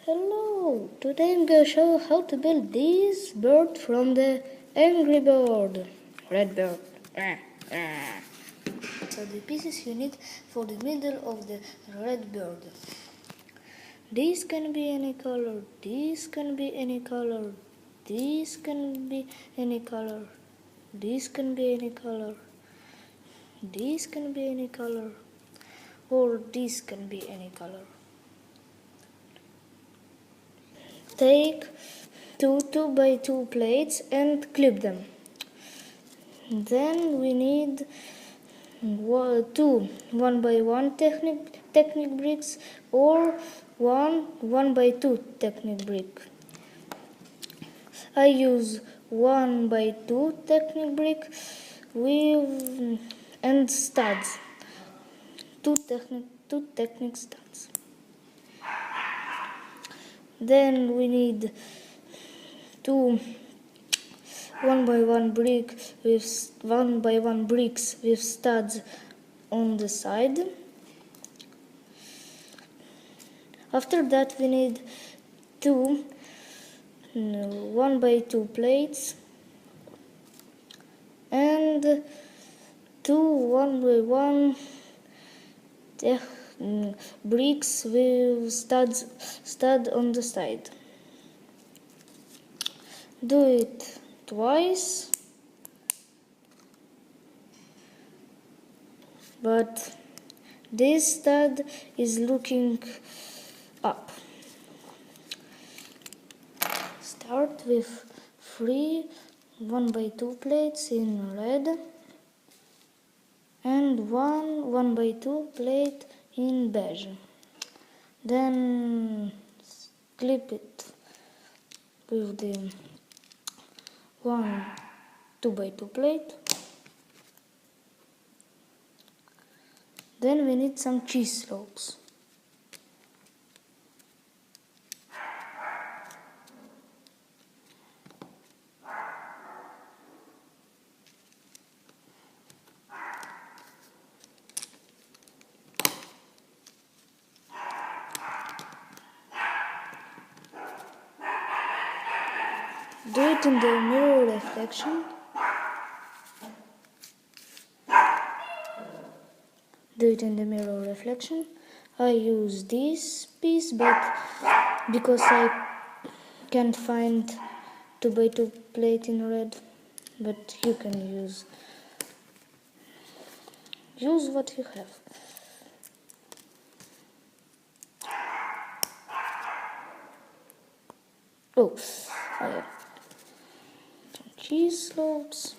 Hello! Today I'm going to show you how to build this bird from the Angry Bird. Red bird. So the pieces you need for the middle of the red bird. This can be any color, this can be any color, this can be any color, this can be any color, this can be any color, or this can be any color. Take two 2x2 plates and clip them. Then we need two 1x1 Technic bricks or one 1x2 Technic brick. I use 1x2 Technic brick with and studs. Two Technic studs. Then we need two 1x1 bricks with studs on the side. After that we need two 1x2 plates and two 1x1 bricks with stud on the side. Do it twice, but this stud is looking up. Start with three 1x2 plates in red and one 1x2 plate in beige. Then clip it with the one 2x2 plate. Then we need some cheese slopes. Do it in the mirror reflection. Do it in the mirror reflection. I use this piece, but because I can't find 2x2 plate in red, but you can use what you have. Oh, I have some cheese slopes.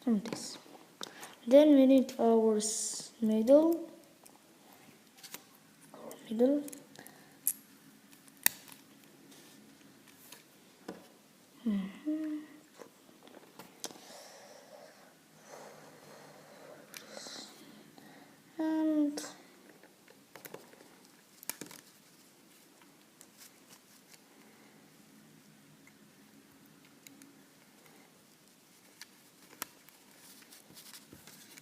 And this. Then we need our middle. And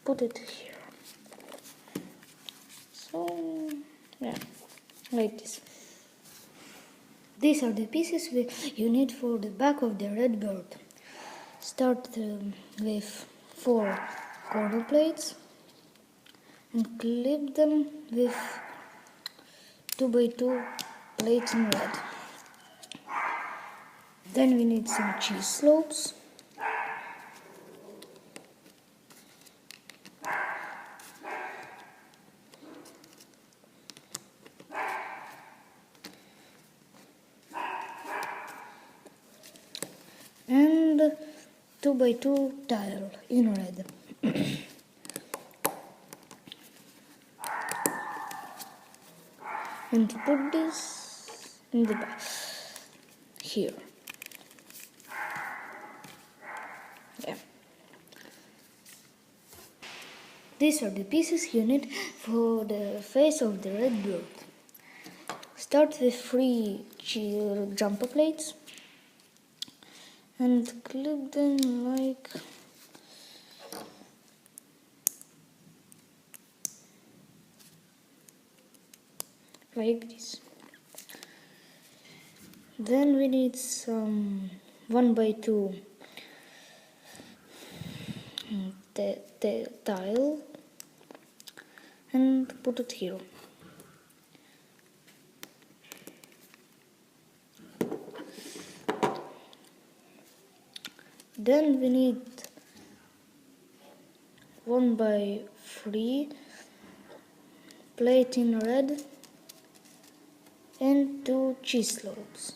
put it here. So, yeah, like this. These are the pieces you need for the back of the red bird. Start with 4 corner plates and clip them with 2x2 plates in red. Then we need some cheese slopes. And 2x2 tile in red. And put this in the back here. Yeah. These are the pieces you need for the face of the red bird. Start with 3 jumper plates and clip them like like this. Then we need some 1x2 tile and put it here. Then we need 1x3 plate in red and 2 cheese slopes.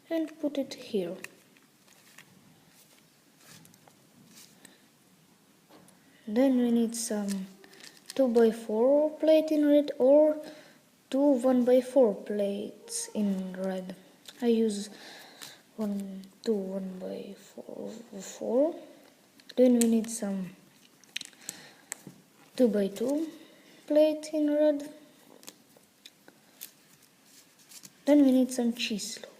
And put it here. Then we need some 2x4 plate in red or 2 1x4 plates in red. I use 2 1x4. Then we need some 2x2 plate in red. Then we need some cheese slopes.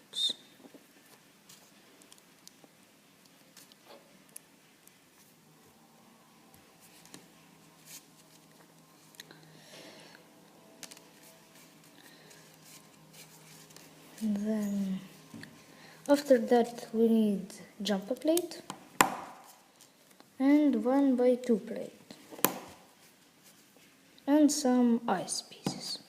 Then after that we need jumper plate and 1x2 plate and some ice pieces.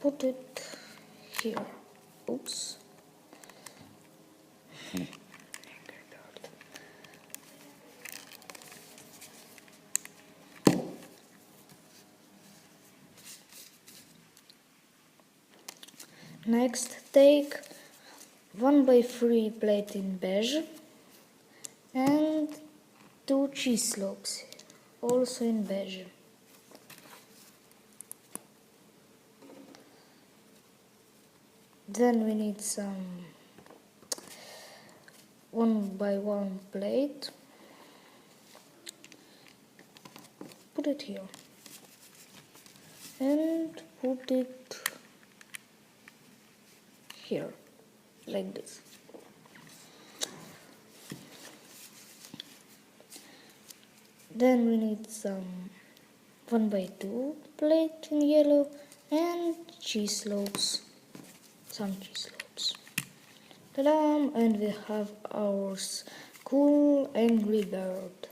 Put it here. Oops. Next, take 1x3 plate in beige and 2 cheese slopes, also in beige. Then we need some 1x1 plate. Put it here and put it here, like this. Then we need some 1x2 plate in yellow and cheese slopes, some cheese slopes. Ta-da! And we have our cool angry bird.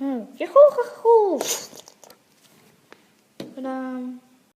Yahoo! Ta-da!